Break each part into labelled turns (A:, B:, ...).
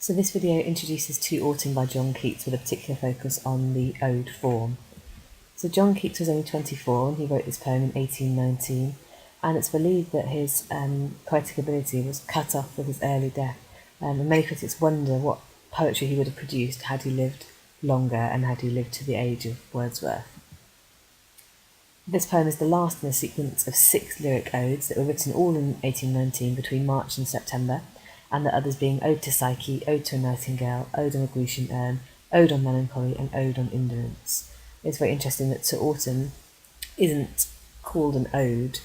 A: So this video introduces To Autumn by John Keats with a particular focus on the ode form. So John Keats was only 24 when he wrote this poem in 1819, and it's believed that his poetic ability was cut off with his early death, and many critics wonder what poetry he would have produced had he lived longer and had he lived to the age of Wordsworth. This poem is the last in a sequence of 6 lyric odes that were written all in 1819 between March and September, and the others being Ode to Psyche, Ode to a Nightingale, Ode on a Grecian Urn, Ode on Melancholy, and Ode on Indolence. It's very interesting that To Autumn isn't called an ode,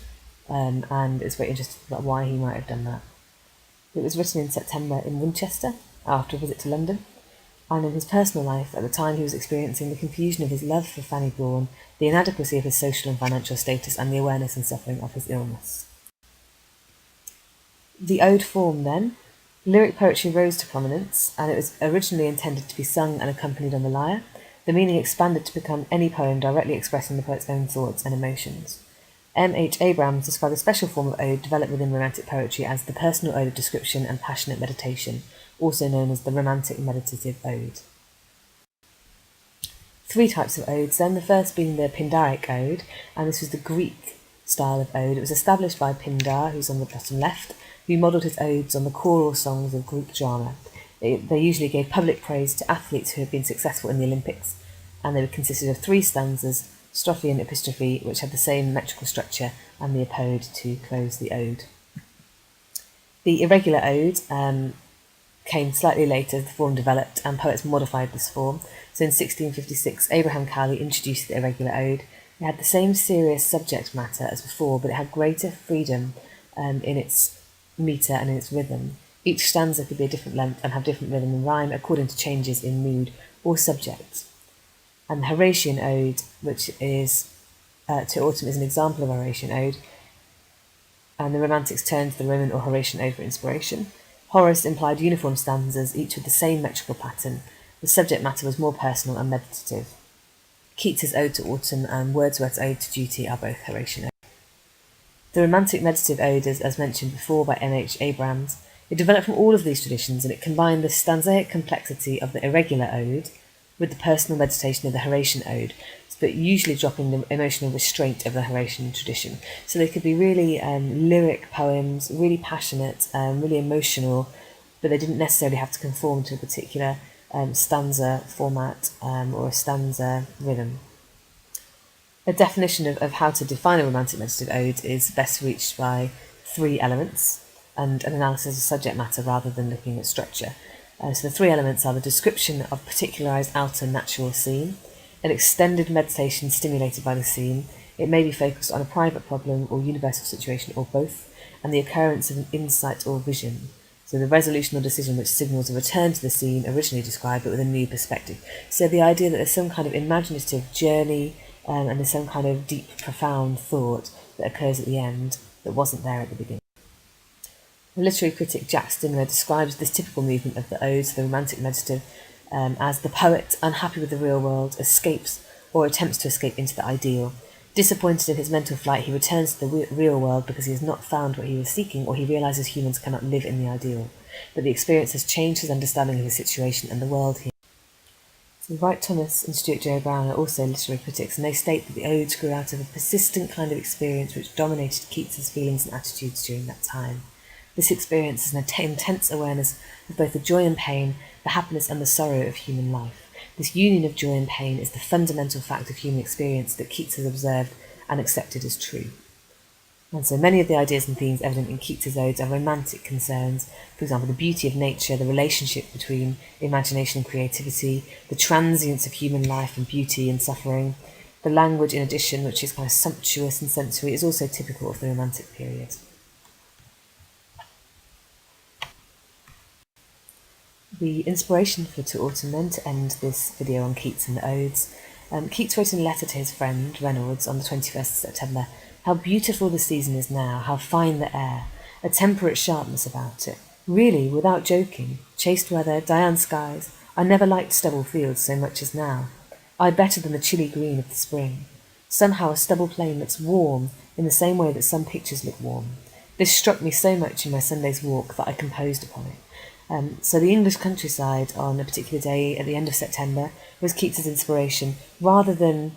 A: and it's very interesting about why he might have done that. It was written in September in Winchester, after a visit to London, and in his personal life, at the time he was experiencing the confusion of his love for Fanny Brawne, the inadequacy of his social and financial status, and the awareness and suffering of his illness. The ode form then. Lyric poetry rose to prominence, and it was originally intended to be sung and accompanied on the lyre. The meaning expanded to become any poem directly expressing the poet's own thoughts and emotions. M.H. Abrams described a special form of ode developed within Romantic poetry as the personal ode of description and passionate meditation, also known as the Romantic meditative ode. 3 types of odes then, the first being the Pindaric ode, and this was the Greek style of ode. It was established by Pindar, who's on the bottom left, who modelled his odes on the choral songs of Greek drama. They usually gave public praise to athletes who had been successful in the Olympics, and they were consisted of 3 stanzas, strophe and epistrophe, which had the same metrical structure, and the apode to close the ode. The irregular ode came slightly later as the form developed, and poets modified this form. So in 1656, Abraham Cowley introduced the irregular ode. It had the same serious subject matter as before, but it had greater freedom in its metre and in its rhythm. Each stanza could be a different length and have different rhythm and rhyme according to changes in mood or subject. And the Horatian ode, which is To Autumn, is an example of a Horatian ode, and the Romantics turned to the Roman or Horatian ode for inspiration. Horace implied uniform stanzas, each with the same metrical pattern. The subject matter was more personal and meditative. Keats's Ode to Autumn and Wordsworth's Ode to Duty are both Horatian odes. The Romantic meditative ode, as mentioned before by M.H. Abrams, it developed from all of these traditions, and it combined the stanzaic complexity of the irregular ode with the personal meditation of the Horatian ode, but usually dropping the emotional restraint of the Horatian tradition. So they could be really lyric poems, really passionate, really emotional, but they didn't necessarily have to conform to a particular stanza format or a stanza rhythm. A definition of how to define a romantic meditative ode is best reached by 3 elements and an analysis of subject matter rather than looking at structure. So the 3 elements are the description of particularised outer natural scene, an extended meditation stimulated by the scene, it may be focused on a private problem or universal situation or both, and the occurrence of an insight or vision. So the resolution or decision which signals a return to the scene originally described but with a new perspective. So the idea that there's some kind of imaginative journey and there's some kind of deep, profound thought that occurs at the end that wasn't there at the beginning. The literary critic Jack Stimler describes this typical movement of the odes, the romantic meditative, as the poet, unhappy with the real world, escapes or attempts to escape into the ideal. Disappointed in his mental flight, he returns to the real world because he has not found what he was seeking, or he realises humans cannot live in the ideal. But the experience has changed his understanding of his situation and the world he. So Wright Thomas and Stuart J. Brown are also literary critics, and they state that the odes grew out of a persistent kind of experience which dominated Keats's feelings and attitudes during that time. This experience is an intense awareness of both the joy and pain, the happiness and the sorrow of human life. This union of joy and pain is the fundamental fact of human experience that Keats has observed and accepted as true. And so many of the ideas and themes evident in Keats's odes are romantic concerns, for example, the beauty of nature, the relationship between imagination and creativity, the transience of human life and beauty and suffering. The language, in addition, which is kind of sumptuous and sensory, is also typical of the Romantic period. The inspiration for To Autumn then, to end this video on Keats and the Odes. Keats wrote in a letter to his friend Reynolds on the 21st of September, "How beautiful the season is now, how fine the air, a temperate sharpness about it. Really, without joking, chaste weather, Diane skies, I never liked stubble fields so much as now. I better than the chilly green of the spring. Somehow a stubble plain looks warm in the same way that some pictures look warm. This struck me so much in my Sunday's walk that I composed upon it. So the English countryside on a particular day at the end of September was Keats's inspiration, rather than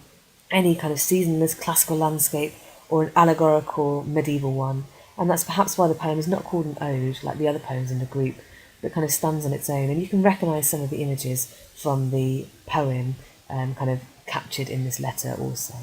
A: any kind of seasonless classical landscape or an allegorical medieval one. And that's perhaps why the poem is not called an ode like the other poems in the group, but kind of stands on its own. And you can recognise some of the images from the poem kind of captured in this letter also.